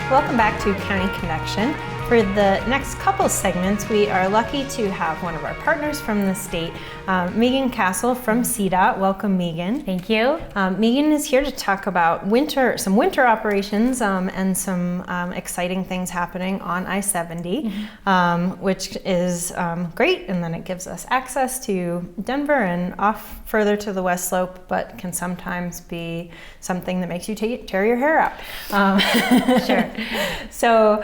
Welcome back to County Connection. For the next couple segments, we are lucky to have one of our partners from the state, Megan Castle from CDOT. Welcome, Megan. Thank you. Megan is here to talk about some winter operations and some exciting things happening on I-70, which is great. And then it gives us access to Denver and off further to the West Slope, but can sometimes be something that makes you tear your hair out. Sure. So,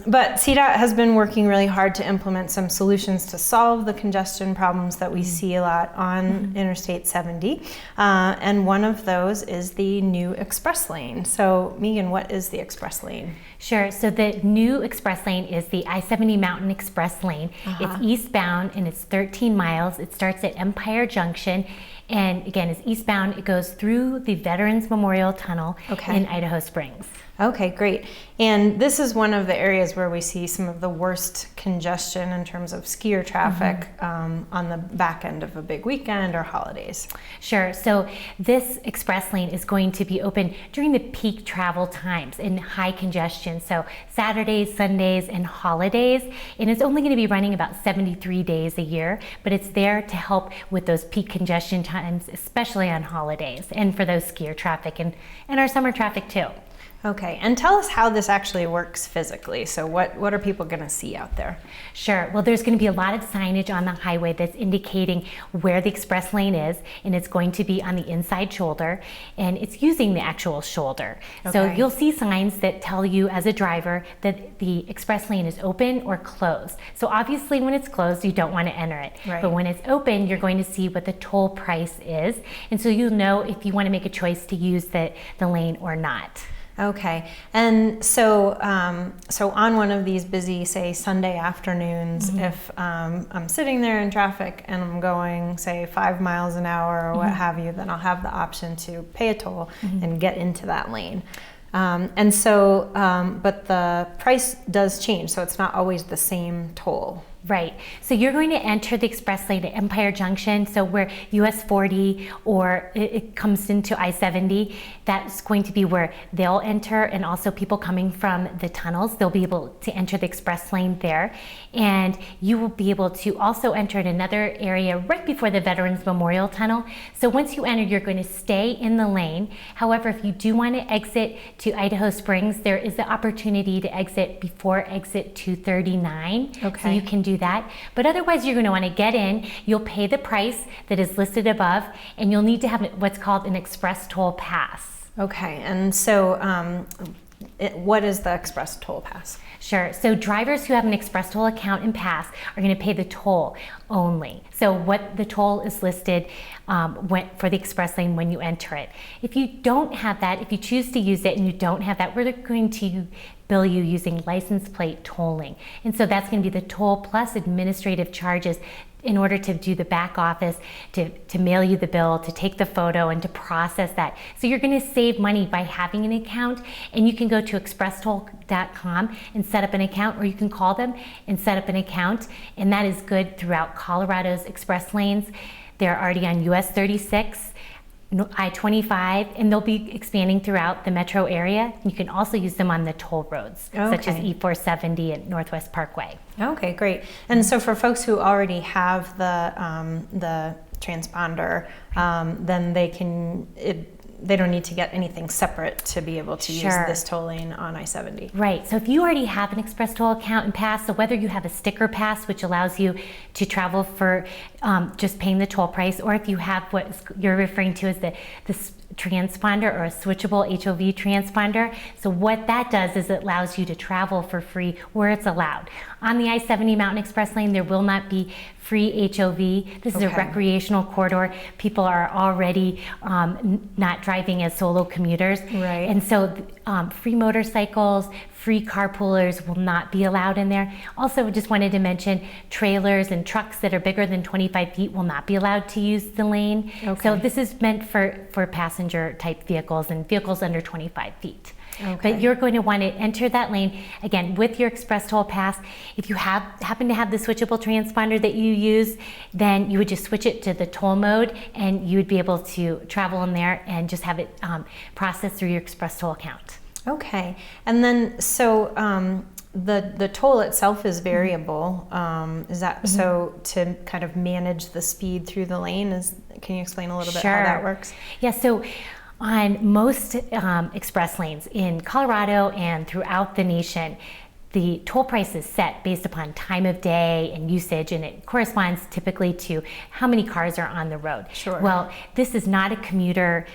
but CDOT has been working really hard to implement some solutions to solve the congestion problems that we see a lot on Interstate 70. And one of those is the new express lane. So Megan, what is the express lane? Sure. So the new express lane is the I-70 Mountain Express Lane. It's eastbound and it's 13 miles. It starts at Empire Junction. And again, it's eastbound. It goes through the Veterans Memorial Tunnel in Idaho Springs. Okay, great. And this is one of the areas where we see some of the worst congestion in terms of skier traffic on the back end of a big weekend or holidays. Sure. So this express lane is going to be open during the peak travel times in high congestion. So Saturdays, Sundays, and holidays. And it's only going to be running about 73 days a year, but it's there to help with those peak congestion times, especially on holidays and for those skier traffic and our summer traffic too. Okay, and tell us how this actually works physically. So what are people going to see out there? Sure. Well, there's going to be a lot of signage on the highway that's indicating where the express lane is, and it's going to be on the inside shoulder, and it's using the actual shoulder. Okay. So you'll see signs that tell you as a driver that the express lane is open or closed. So obviously when it's closed, you don't want to enter it. Right. But when it's open, you're going to see what the toll price is, and so you'll know if you want to make a choice to use the lane or not. Okay, and so so on one of these busy, say, Sunday afternoons, if I'm sitting there in traffic and I'm going, say, 5 miles an hour or what have you, then I'll have the option to pay a toll and get into that lane. And so, but the price does change, so it's not always the same toll. Right. So you're going to enter the express lane at Empire Junction, so where US 40 or it comes into I-70, that's going to be where they'll enter, and also people coming from the tunnels, they'll be able to enter the express lane there. And you will be able to also enter in another area right before the Veterans Memorial Tunnel. So once you enter, you're going to stay in the lane. However, if you do want to exit to Idaho Springs, there is the opportunity to exit before exit 239. Okay. So you can do that. But otherwise, you're going to want to get in. You'll pay the price that is listed above, and you'll need to have what's called an express toll pass. Okay, and so what is the express toll pass? Sure. So drivers who have an express toll account and pass are going to pay the toll only. So what the toll is listed for the express lane when you enter it. If you don't have that, if you choose to use it and you don't have that, we're going to bill you using license plate tolling. And so that's going to be the toll plus administrative charges in order to do the back office, to mail you the bill, to take the photo, and to process that. So you're going to save money by having an account, and you can go to expresstoll.com and set up an account, or you can call them and set up an account, and that is good throughout Colorado's express lanes. They're already on US 36, I-25, and they'll be expanding throughout the metro area. You can also use them on the toll roads, such as E-470 and Northwest Parkway. Okay, great. And so for folks who already have the transponder, then they don't need to get anything separate to be able to use this tolling on I-70. Right. So if you already have an express toll account and pass, so whether you have a sticker pass, which allows you to travel for just paying the toll price, or if you have what you're referring to as this transponder or a switchable HOV transponder. So what that does is it allows you to travel for free where it's allowed. On the I-70 Mountain Express lane, there will not be free HOV. This is a recreational corridor. People are already not driving as solo commuters. Right. And so free motorcycles, free carpoolers will not be allowed in there. Also, just wanted to mention trailers and trucks that are bigger than 25 feet will not be allowed to use the lane. Okay. So this is meant for passenger type vehicles and vehicles under 25 feet. Okay. But you're going to want to enter that lane, again, with your express toll pass. If you happen to have the switchable transponder that you use, then you would just switch it to the toll mode, and you would be able to travel in there and just have it processed through your express toll account. Okay. And then, so the toll itself is variable. Is that so to kind of manage the speed through the lane? Can you explain a little bit how that works? Yeah, so on most express lanes in Colorado and throughout the nation, the toll price is set based upon time of day and usage, and it corresponds typically to how many cars are on the road. Sure. Well, this is not a commuter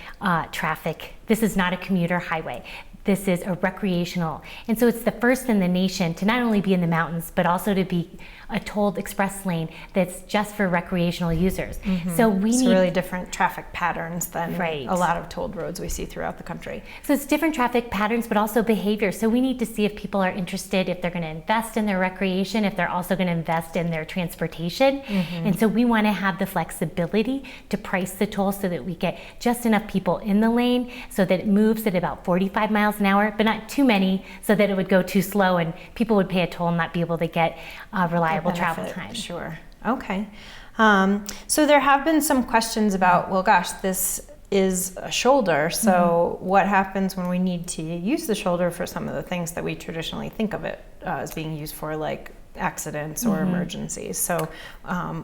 traffic. This is not a commuter highway. This is a recreational. And so it's the first in the nation to not only be in the mountains, but also to be a tolled express lane that's just for recreational users. So we need really different traffic patterns than Right. a lot of tolled roads we see throughout the country. So it's different traffic patterns, but also behavior. So we need to see if people are interested, if they're going to invest in their recreation, if they're also going to invest in their transportation. And so we want to have the flexibility to price the toll so that we get just enough people in the lane so that it moves at about 45 miles an hour, but not too many so that it would go too slow and people would pay a toll and not be able to get reliable travel time. Sure. Okay. So there have been some questions about, well, gosh, this is a shoulder. So what happens when we need to use the shoulder for some of the things that we traditionally think of it as being used for, like accidents or emergencies? So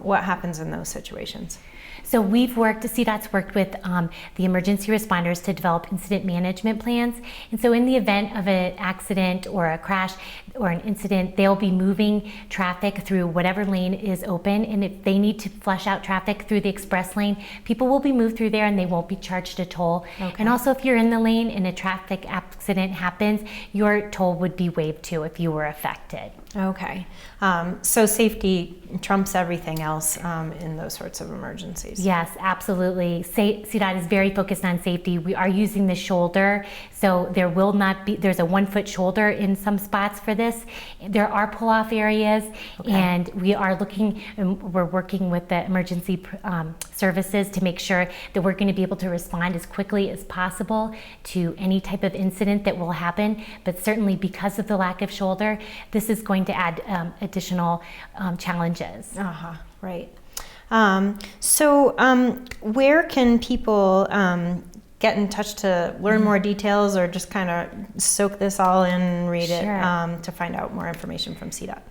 what happens in those situations? So CDOT's worked with the emergency responders to develop incident management plans. And so in the event of an accident or a crash or an incident, they'll be moving traffic through whatever lane is open. And if they need to flush out traffic through the express lane, people will be moved through there and they won't be charged a toll. Okay. And also if you're in the lane and a traffic accident happens, your toll would be waived too if you were affected. Okay. So safety trumps everything else in those sorts of emergencies. Yes, absolutely. CDOT is very focused on safety. We are using the shoulder, so there's a 1 foot shoulder in some spots for this. There are pull-off areas, and we're working with the emergency services to make sure that we're going to be able to respond as quickly as possible to any type of incident that will happen. But certainly because of the lack of shoulder, this is going to add additional challenges. Right. So where can people get in touch to learn more details or just kind of soak this all in and read it to find out more information from CDOT?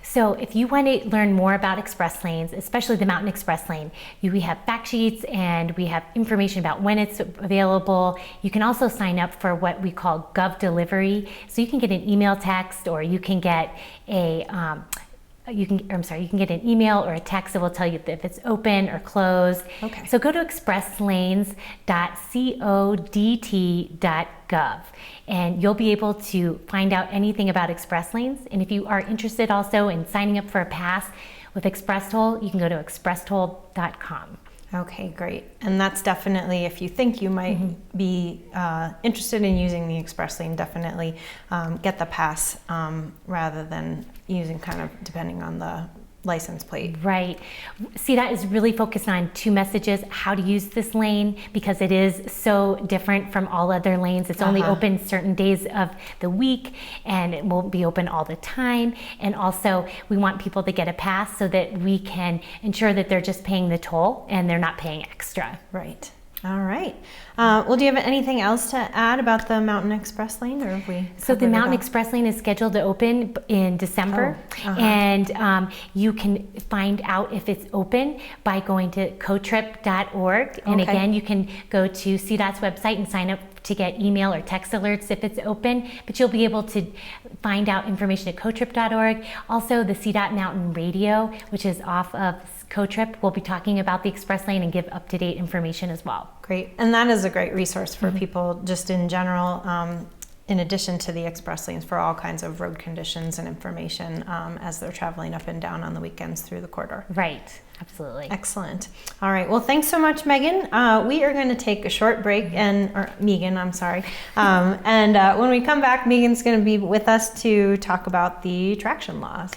So if you want to learn more about express lanes, especially the Mountain Express Lane, we have fact sheets and we have information about when it's available. You can also sign up for what we call Gov Delivery. So you can get an email text, or you can get you can get an email or a text that will tell you if it's open or closed. Okay. So go to expresslanes.codt.gov and you'll be able to find out anything about express lanes. And if you are interested also in signing up for a pass with Express Toll, you can go to expresstoll.com. Okay, great. And that's definitely, if you think you might be interested in using the express lane, definitely get the pass rather than using kind of depending on the license plate. Right. CDOT is really focused on two messages: how to use this lane, because it is so different from all other lanes. It's only open certain days of the week and it won't be open all the time. And also we want people to get a pass so that we can ensure that they're just paying the toll and they're not paying extra. Right. All right. Well, do you have anything else to add about the Mountain Express Lane, or have we? So the Mountain Express Lane is scheduled to open in December, and you can find out if it's open by going to cotrip.org. And again, you can go to CDOT's website and sign up to get email or text alerts if it's open, but you'll be able to find out information at cotrip.org. Also, the CDOT Mountain Radio, which is off of CoTrip, will be talking about the express lane and give up-to-date information as well. Great. And that is a great resource for people just in general, in addition to the express lanes, for all kinds of road conditions and information as they're traveling up and down on the weekends through the corridor. Right. Absolutely. Excellent. All right. Well, thanks so much, Megan. We are going to take a short break, or Megan, I'm sorry. And when we come back, Megan's going to be with us to talk about the traction laws.